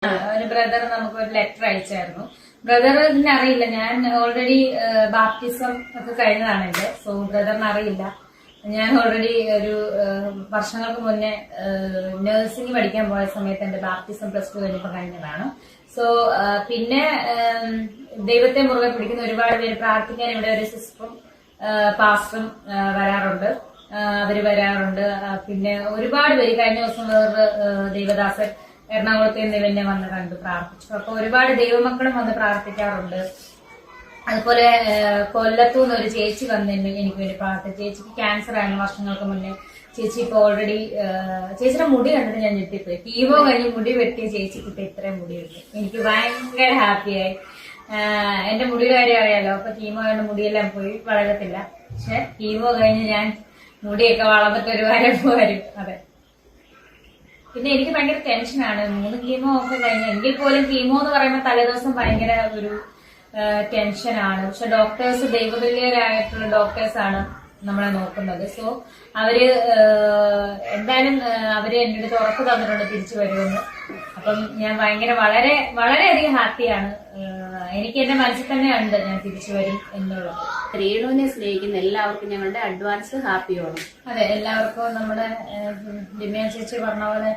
ഒരു ബ്രദർ നമുക്ക് ഒരു ലെറ്റർ അയച്ചായിരുന്നു. ബ്രദറിന് അറിയില്ല, ഞാൻ ഓൾറെഡി ബാപ്റ്റിസം ഒക്കെ കഴിഞ്ഞതാണ് എന്റെ. സോ ബ്രദറിന് അറിയില്ല, ഞാൻ ഓൾറെഡി ഒരു വർഷങ്ങൾക്ക് മുന്നേ നഴ്സിംഗ് പഠിക്കാൻ പോയ സമയത്ത് എന്റെ ബാപ്റ്റിസം +2 കഴിഞ്ഞപ്പോൾ കഴിഞ്ഞതാണ്. സോ പിന്നെ ദൈവത്തെ മുറുകെ പിടിക്കുന്ന ഒരുപാട് പേര് പ്രാർത്ഥിക്കാൻ ഇവിടെ ഒരു സിസ്റ്ററും പാസ്റ്ററും വരാറുണ്ട്. അവര് വരാറുണ്ട്. പിന്നെ ഒരുപാട് പേര് കഴിഞ്ഞ ദിവസം വേറെ ദൈവദാസൻ എറണാകുളത്ത് നിന്ന് ഇവന്നെ വന്ന് കണ്ടു പ്രാർത്ഥിച്ചു. അപ്പൊ ഒരുപാട് ദൈവമക്കളും വന്ന് പ്രാർത്ഥിക്കാറുണ്ട്. അതുപോലെ കൊല്ലത്തുനിന്ന് ഒരു ചേച്ചി വന്ന് എനിക്ക് വേണ്ടി പ്രാർത്ഥിച്ചു. ചേച്ചിക്ക് ക്യാൻസർ ആയിരുന്നു വർഷങ്ങൾക്ക് മുന്നേ. ചേച്ചി ഇപ്പൊ ഓൾറെഡി ചേച്ചിയുടെ മുടി കണ്ടിട്ട് ഞാൻ ഞെട്ടിപ്പോയി. കീമോ കഴിഞ്ഞ് മുടി വെട്ടിയ ചേച്ചിക്ക് ഇപ്പൊ ഇത്രയും മുടിയുണ്ട്. എനിക്ക് ഭയങ്കര ഹാപ്പിയായി. എന്റെ മുടിയുടെ കാര്യം അറിയാലോ, അപ്പൊ കീമോ കഴിഞ്ഞ മുടിയെല്ലാം പോയി, വളരത്തില്ല. പക്ഷെ കീമോ കഴിഞ്ഞ് ഞാൻ മുടിയൊക്കെ വളർന്നിട്ട് ഒരു വരും. അതെ. പിന്നെ എനിക്ക് ഭയങ്കര ടെൻഷനാണ്. 3 കീമോ ഒക്കെ കഴിഞ്ഞ, എങ്കിൽ പോലും കീമോ എന്ന് പറയുമ്പോൾ തലേദിവസം ഭയങ്കര ഒരു ടെൻഷനാണ്. പക്ഷെ ഡോക്ടേഴ്സ് ദൈവതുല്യരായിട്ടുള്ള ഡോക്ടേഴ്സാണ് നമ്മളെ നോക്കുന്നത്. സോ അവര് എന്തായാലും അവര് എന്റെ അടുത്ത് ഉറപ്പ് തന്നിട്ടുണ്ട് തിരിച്ചു വരുമെന്ന്. അപ്പം ഞാൻ വളരെയധികം ഹാപ്പിയാണ്. എനിക്ക് എന്റെ മനസ്സിൽ തന്നെ ഉണ്ട് ഞാൻ തിരിച്ചു വരും എന്നുള്ളത്. രേണുവിനെ സ്നേഹിക്കുന്ന എല്ലാവർക്കും ഞങ്ങളുടെ അഡ്വാൻസ് ഹാപ്പി ഓണം. അതെ, എല്ലാവർക്കും നമ്മുടെ രമ്യ ചേച്ചി പറഞ്ഞ പോലെ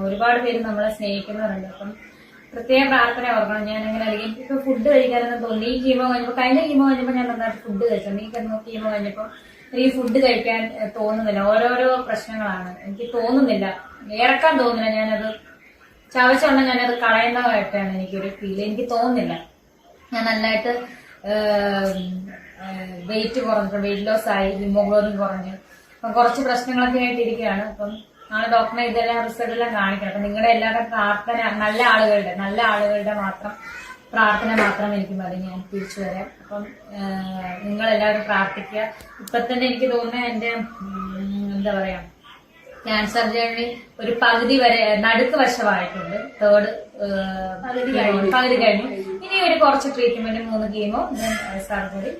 ഒരുപാട് പേര് നമ്മളെ സ്നേഹിക്കുന്നവരുണ്ട്. അപ്പം പ്രത്യേക പ്രാർത്ഥന ഓർക്കണം. ഞാൻ അങ്ങനെ അല്ലെങ്കിൽ ഇപ്പൊ ഫുഡ് കഴിക്കാനൊന്നും തോന്നി. ഈ കീമോ കഴിഞ്ഞപ്പോ, കഴിഞ്ഞ കീമോ കഴിഞ്ഞപ്പോ ഞാൻ നന്നായിട്ട് ഫുഡ് കഴിച്ചു. ഈ കീമോ കഴിഞ്ഞപ്പോ ഈ ഫുഡ് കഴിക്കാൻ തോന്നുന്നില്ല. ഓരോരോ പ്രശ്നങ്ങളാണ്. എനിക്ക് തോന്നുന്നില്ല, ഇറക്കാൻ തോന്നുന്നില്ല. ഞാനത് ചവച്ചുകൊണ്ട് ഞാനത് കളയുന്നതായിട്ടാണ് എനിക്കൊരു ഫീൽ. എനിക്ക് തോന്നുന്നില്ല. ഞാൻ നന്നായിട്ട് വെയിറ്റ് കുറഞ്ഞിട്ടുണ്ട്, വെയിറ്റ് ലോസ് ആയി, ഹിമോഗ്ലോബിൻ കുറഞ്ഞു. അപ്പം കുറച്ച് പ്രശ്നങ്ങളൊക്കെ ആയിട്ടിരിക്കുകയാണ്. അപ്പം നാളെ ഡോക്ടറെ ഇതെല്ലാം റിസൾട്ട് എല്ലാം കാണിക്കണം. അപ്പൊ നിങ്ങളുടെ എല്ലാവരുടെ പ്രാർത്ഥന, നല്ല ആളുകളുടെ മാത്രം പ്രാർത്ഥന മാത്രം എനിക്ക് മതി. ഞാൻ തിരിച്ചു വരാം. അപ്പം നിങ്ങളെല്ലാവരും പ്രാർത്ഥിക്കുക. ഇപ്പൊ തന്നെ എനിക്ക് തോന്നുന്നത് എന്റെ എന്താ പറയാ, ക്യാൻസർ ജേർണി ഒരു പകുതി വരെ നടുക്ക് വശമായിട്ടുണ്ട്. പകുതി കഴിഞ്ഞു. ഇനി ഒരു കുറച്ച് ട്രീറ്റ്മെന്റ്, 3 കീമോ, സർജറി,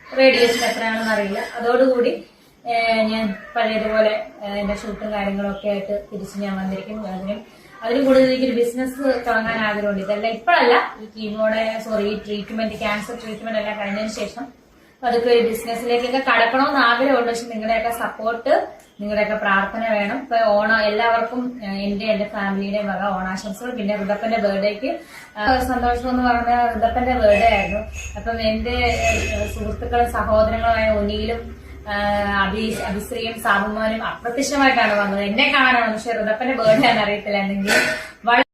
റേഡിയേഷൻ എത്രയാണെന്ന് അറിയില്ല. അതോടുകൂടി ഞാൻ പഴയതുപോലെ എന്റെ ഷൂട്ടും കാര്യങ്ങളും ഒക്കെ ആയിട്ട് തിരിച്ച് ഞാൻ വന്നിരിക്കും. അതിനും കൂടുതൽ എനിക്കൊരു ബിസിനസ് തുടങ്ങാൻ ആഗ്രഹമുണ്ട്. ഇതെല്ലാം ഇപ്പോഴല്ല, ഈ ട്രീറ്റ്മെന്റ്, ക്യാൻസർ ട്രീറ്റ്മെന്റ് എല്ലാം കഴിഞ്ഞതിന് ശേഷം അതൊക്കെ ഒരു ബിസിനസ്സിലേക്കൊക്കെ കടക്കണമെന്ന് ആഗ്രഹമുണ്ട്. പക്ഷെ നിങ്ങളുടെയൊക്കെ സപ്പോർട്ട്, നിങ്ങളുടെയൊക്കെ പ്രാർത്ഥന വേണം. ഇപ്പൊ എല്ലാവർക്കും എന്റെ ഫാമിലിയുടെ വക ഓണാശംസകൾ. പിന്നെ ഋതപ്പന്റെ ബർത്ത്ഡേക്ക് സന്തോഷം എന്ന് പറഞ്ഞ ഋതപ്പന്റെ ബർത്ത്ഡേ ആയിരുന്നു. അപ്പം എന്റെ സുഹൃത്തുക്കളും സഹോദരങ്ങളുമായ ഒന്നിയിലും അഭിശ്രീയും സാബുമാനും അപ്രത്യക്ഷമായിട്ടാണ് വന്നത്. എന്നെ കാണാനാണ്. പക്ഷെ ഋതപ്പന്റെ ബർത്ത്ഡേ ആണെന്ന് അറിയത്തില്ല. എന്തെങ്കിലും